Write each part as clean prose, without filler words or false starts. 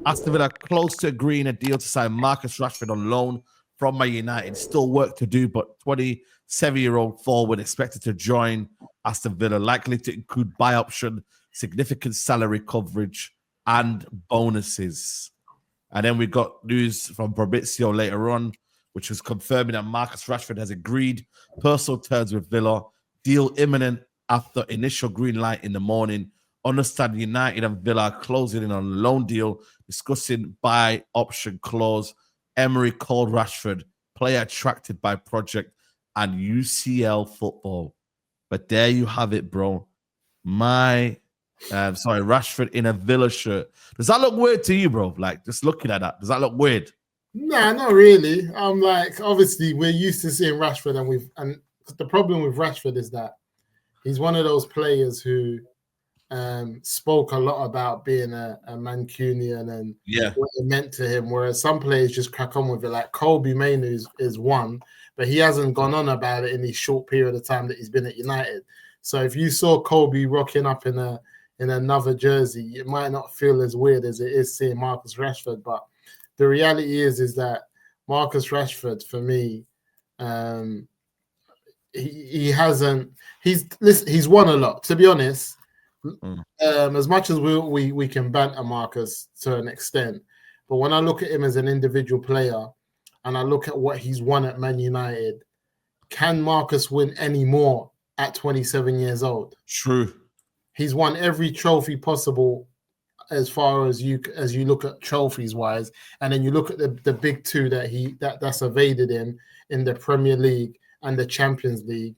Aston Villa close to agreeing a deal to sign Marcus Rashford on loan from Man United. Still work to do, but 27-year-old forward expected to join Aston Villa, likely to include buy option, significant salary coverage, and bonuses. And then we got news from Fabrizio later on, which was confirming that Marcus Rashford has agreed personal terms with Villa. Deal imminent after initial green light in the morning. Understand United and Villa are closing in on a loan deal, discussing buy option clause. Emery called Rashford, player attracted by project and UCL football. But there you have it, bro. Rashford in a Villa shirt. Does that look weird to you, bro? Like, just looking at that, does that look weird? Nah, not really. I'm like, obviously, we're used to seeing Rashford, and the problem with Rashford is that he's one of those players who spoke a lot about being a Mancunian and what it meant to him, whereas some players just crack on with it. Like Kobe Mainoo is one, but he hasn't gone on about it in the short period of time that he's been at United. So if you saw Kobe rocking up in another jersey, it might not feel as weird as it is seeing Marcus Rashford. But the reality is that Marcus Rashford, for me, he's won a lot, to be honest. As much as we can banter Marcus to an extent, but when I look at him as an individual player and I look at what he's won at Man United, can Marcus win any more at 27 years old? True. He's won every trophy possible as far as you look at trophies wise, and then you look at the big two that's evaded him in the Premier League and the Champions League.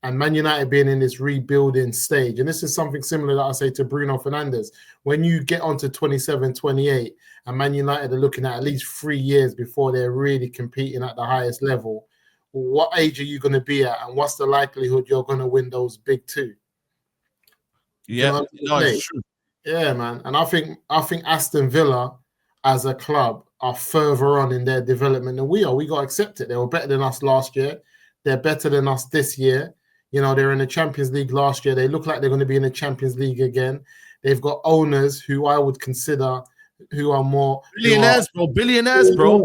And Man United being in this rebuilding stage. And this is something similar that I say to Bruno Fernandes. When you get onto 27, 28, and Man United are looking at least 3 years before they're really competing at the highest level, what age are you going to be at? And what's the likelihood you're going to win those big two? Yeah, it's true. Yeah, man. And I think Aston Villa as a club are further on in their development than we are. We got to accept it. They were better than us last year. They're better than us this year. You know, they were in the Champions League last year. They look like they're going to be in the Champions League again. They've got owners who I would consider who are more... Billionaires, bro.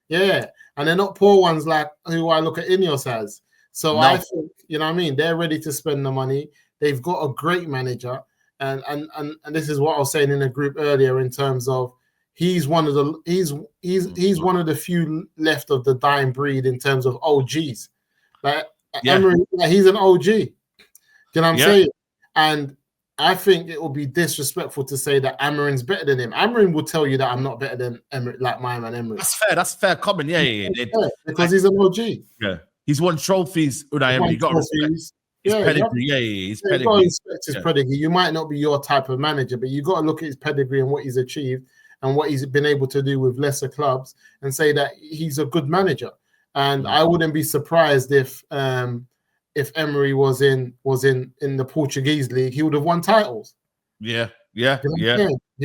Yeah. And they're not poor ones like who I look at Ineos as. So I think, you know what I mean? They're ready to spend the money. They've got a great manager. And this is what I was saying in the group earlier in terms of he's one of the few left of the dying breed in terms of OGs. Like Emery, he's an OG. Do you know what I'm saying? And I think it will be disrespectful to say that Amarin's better than him. Amarin will tell you that I'm not better than Emery, like my man Emery. That's fair comment. Yeah. Because he's an OG. Yeah. He's won trophies. Unai Emery. You got to respect his pedigree. His pedigree. You got to respect his pedigree. You might not be your type of manager, but you got to look at his pedigree and what he's achieved and what he's been able to do with lesser clubs and say that he's a good manager. And I wouldn't be surprised if Emery was in the Portuguese league, he would have won titles. Yeah. He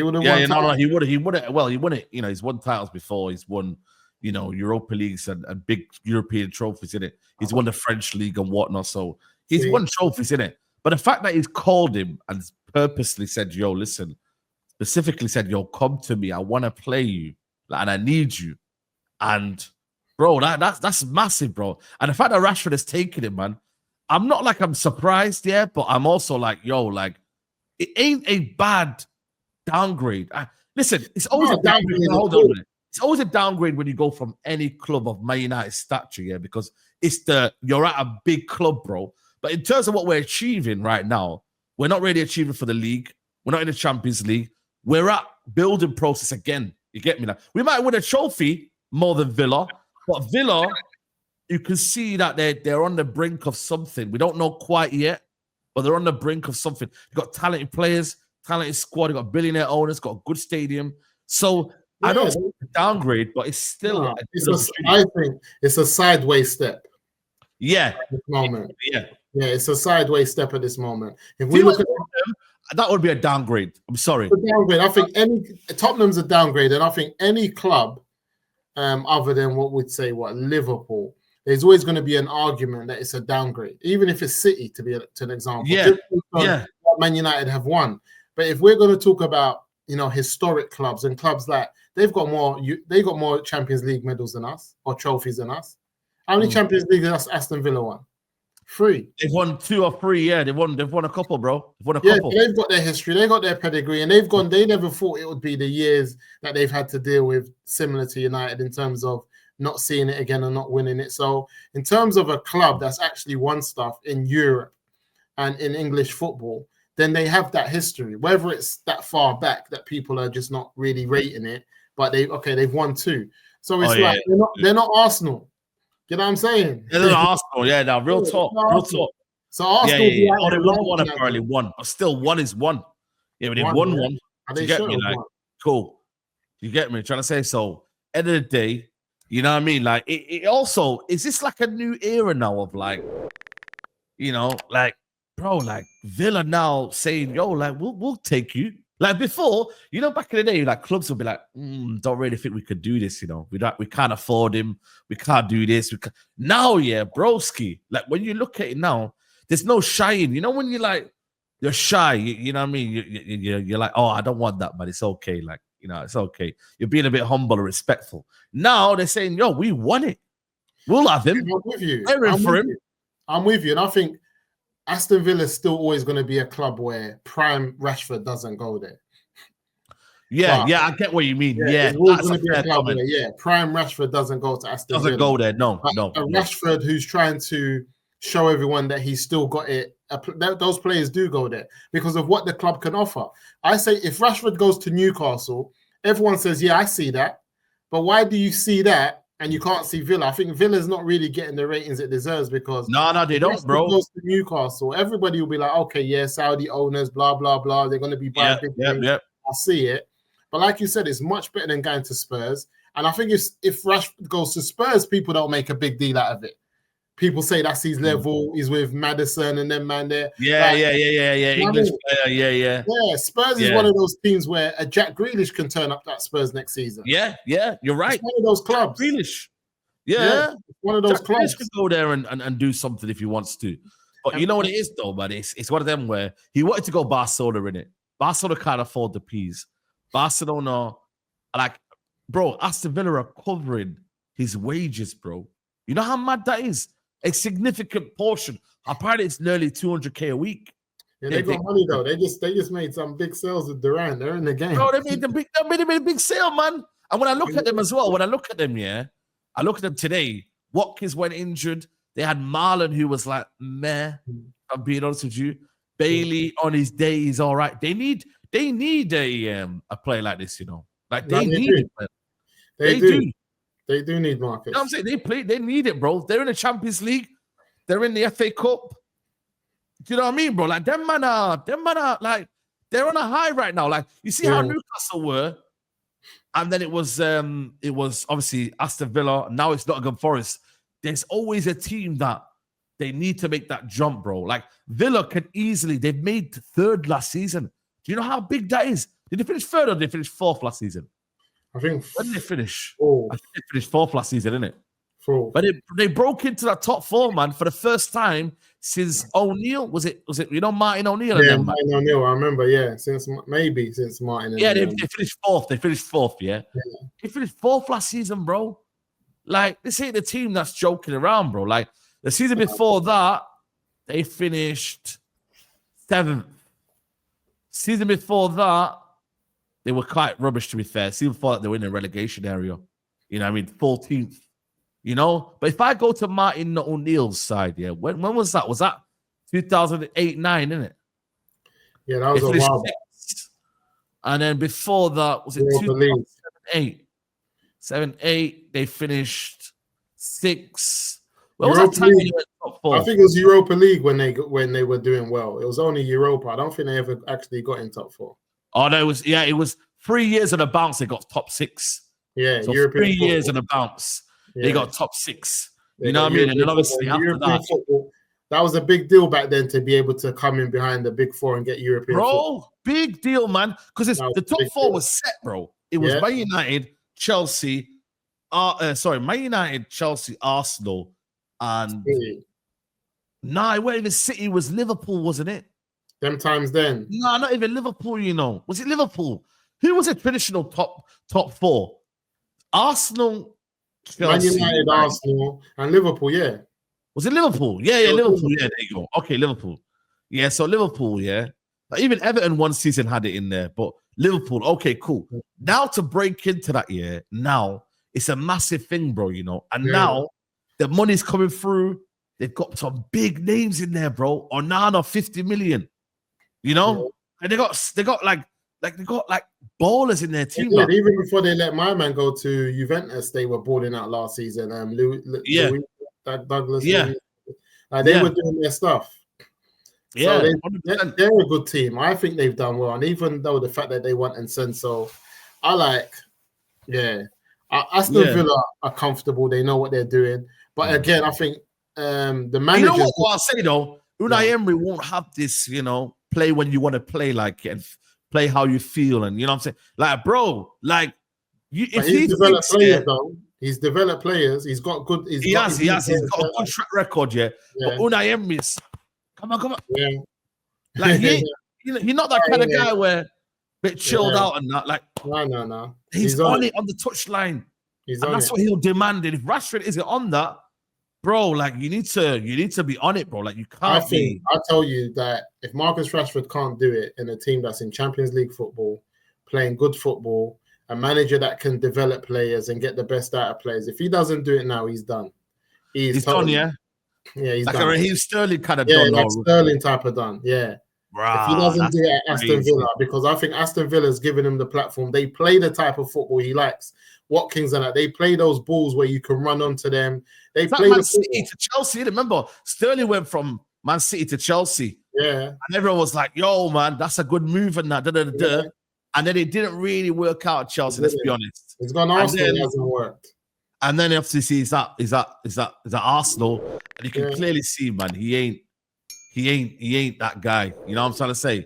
would have won titles. He would have. Well, he won it. You know, he's won titles before. He's won, you know, Europa Leagues and big European trophies in it. He's won the French league and whatnot. So he's won trophies in it. But the fact that he's called him and purposely said, "Yo, listen," specifically said, "Yo, come to me. I want to play you, and I need you," and bro, that's massive, bro. And the fact that Rashford has taken it, man, I'm not like I'm surprised, but I'm also like, yo, like, it ain't a bad downgrade. Listen, it's always a downgrade. Hold on a minute. It's always a downgrade when you go from any club of Man United stature, because you're at a big club, bro. But in terms of what we're achieving right now, we're not really achieving for the league. We're not in the Champions League. We're at building process again. You get me now? We might win a trophy more than Villa. But Villa, you can see that they're on the brink of something. We don't know quite yet, but they're on the brink of something. They've got talented players, talented squad. They've got billionaire owners, got a good stadium. So I don't think it's a downgrade, but it's still... I think it's a sideways step. Yeah. At this moment. Yeah, it's a sideways step at this moment. If we look at that would be a downgrade. I'm sorry. A downgrade. I think Tottenham's a downgrade, and I think any club other than Liverpool, there's always going to be an argument that it's a downgrade, even if it's City, to an example. What Man United have won. But if we're going to talk about historic clubs and clubs like they've got more Champions League medals than us or trophies than us. How many Champions League has Aston Villa won? 3. They've won 2 or 3. Yeah, they've won a couple, bro. They've won a Yeah, couple. they've got their history, they got their pedigree, and they never thought it would be the years that they've had to deal with similar to United in terms of not seeing it again and not winning it. So in terms of a club that's actually won stuff in Europe and in English football, then they have that history, whether it's that far back that people are just not really rating it, but they've won 2. So it's they're not Arsenal. You know what I'm saying? They're not Arsenal, yeah. Now, real talk. So Arsenal, they won one apparently, one, but still, one is one. Yeah, but they've won one. You get me, like, cool. You get me? Trying to say so. End of the day, you know what I mean? Like, it also is this like a new era now of like, like, bro, like Villa now saying, yo, like we'll take you. Like before, back in the day, like clubs would be like, don't really think we could do this, we can't afford him, we can't do this. Now, yeah, broski, like when you look at it now, there's no shying. When you're shy, you know what I mean? You're like, oh, I don't want that, but it's okay. Like, it's okay. You're being a bit humble and respectful. Now they're saying, yo, we won it. We'll have him. I'm with you. I'm with you. And I think Aston Villa is still always going to be a club where prime Rashford doesn't go there. Yeah, I get what you mean. Yeah, that's a fair comment. Prime Rashford doesn't go to Aston Villa. Doesn't go there, no. Rashford who's trying to show everyone that he's still got it. Those players do go there because of what the club can offer. I say if Rashford goes to Newcastle, everyone says, yeah, I see that. But why do you see that and you can't see Villa? I think Villa's not really getting the ratings it deserves because no, they don't, bro. Goes to Newcastle, everybody will be like, okay, yeah, Saudi owners, blah blah blah. They're going to be buying big things. I see it, but like you said, it's much better than going to Spurs. And I think if Rashford goes to Spurs, people don't make a big deal out of it. People say that's his level. He's with Maddison and them man there. Yeah. English player, yeah. Yeah, Spurs is one of those teams where a Jack Grealish can turn up at Spurs next season. Yeah, you're right. It's one of those clubs. Jack Grealish. Yeah. One of those Jack clubs. Grealish can go there and do something if he wants to. But you know what it is though, man? It's one of them where he wanted to go Barcelona in it. Barcelona can't afford the peas. Barcelona, like, bro, Aston Villa are covering his wages, bro. You know how mad that is? A significant portion. Apparently, it's nearly 200K a week. Yeah, they got money though. They just made some big sales with Durant. They're in the game. Bro, they made a big sale, man. And when I look at them as well, I look at them today. Watkins went injured. They had Marlon, who was like, meh. I'm being honest with you. Bailey on his day is all right. They need a player like this, Like they need it. They do. They do need Marcus. You know what I'm saying? They need it, bro. They're in the Champions League. They're in the FA Cup. Do you know what I mean, bro? Like, them man are like, they're on a high right now. Like, you see how Newcastle were, and then it was obviously Aston Villa. Now it's Nottingham Forest. There's always a team that they need to make that jump, bro. Like, Villa can easily, they've made third last season. Do you know how big that is? Did they finish third or did they finish fourth last season? I think when did they finish? Fourth. I think they finished fourth last season, didn't it? Fourth. But they broke into that top 4, man, for the first time since O'Neill. Was it Martin O'Neill? Yeah, Martin O'Neill. I remember. Yeah, since Martin. Yeah, they finished fourth. They finished fourth. Yeah, they finished fourth last season, bro. Like, this ain't the team that's joking around, bro. Like, the season before that, they finished 7th. Season before that, they were quite rubbish, to be fair. Season before that, they were in the relegation area. You know what I mean? 14th. But if I go to Martin O'Neill's side, when was that? Was that 2008-9, isn't it? Yeah, that was a while. And then before that, was it 2007-8? 7-8, they finished 6. What was that time when you went top 4? I think it was Europa League when they were doing well. It was only Europa. I don't think they ever actually got in top 4. Oh no, it was 3 years on a bounce. They got top 6. Yeah, so European 3 football. Years on a bounce. Yeah. They got top 6. You know what I mean? And then obviously after that, football, that was a big deal back then to be able to come in behind the big 4 and get European football. Big deal, man. Because the top 4 was set, bro. It was Man United, Chelsea, Man United, Chelsea, Arsenal, and it wasn't even City. Was Liverpool, wasn't it? Them times then. No, not even Liverpool. Was it Liverpool? Who was a traditional top four? Arsenal, Chelsea, Man United, Arsenal, and Liverpool. Yeah. Was it Liverpool? Yeah, Liverpool. Yeah, there you go. Okay, Liverpool. Yeah, so Liverpool, yeah. Even Everton one season had it in there, but Liverpool, okay, cool. Now to break into that, now it's a massive thing, bro, And now the money's coming through. They've got some big names in there, bro. Onana, 50 million, And they got ballers in their team. Yeah, even before they let my man go to Juventus, they were balling out last season. Louis, Douglas, Louis, they were doing their stuff. Yeah, so they're a good team. I think they've done well, and even though the fact that they won Ensenso, I like. Aston Villa are comfortable. They know what they're doing. But again, I think the manager. You know what I'll say though? Unai Emery won't have this, play when you want to play like it and play how you feel, and you know what I'm saying? Like, bro, like if he's developed players though. He's developed players. He's got good. He's got a good track record, But Unai Emery's come on. Yeah. Like you're not that kind of guy where bit chilled out and that. Like no. He's on it on the touchline. That's what he'll demand. And if Rashford isn't on that, bro, like you need to be on it, bro. Like you can't. I tell you that if Marcus Rashford can't do it in a team that's in Champions League football, playing good football, a manager that can develop players and get the best out of players, if he doesn't do it now, he's done. He's done, yeah. Yeah, he's like done. He's Sterling kind of done. Like Sterling type of done. Yeah. Bro, if he doesn't do it at Aston Villa, because I think Aston Villa's given him the platform. They play the type of football he likes. Watkins and that. They play those balls where you can run onto them. They play Man City to Chelsea. Remember, Sterling went from Man City to Chelsea. Yeah. And everyone was like, yo, man, that's a good move and that. Yeah. And then it didn't really work out at Chelsea, let's be honest. It's gone Arsenal, it hasn't worked. And then obviously is that Arsenal, and you can clearly see, man, he ain't that guy. You know what I'm trying to say?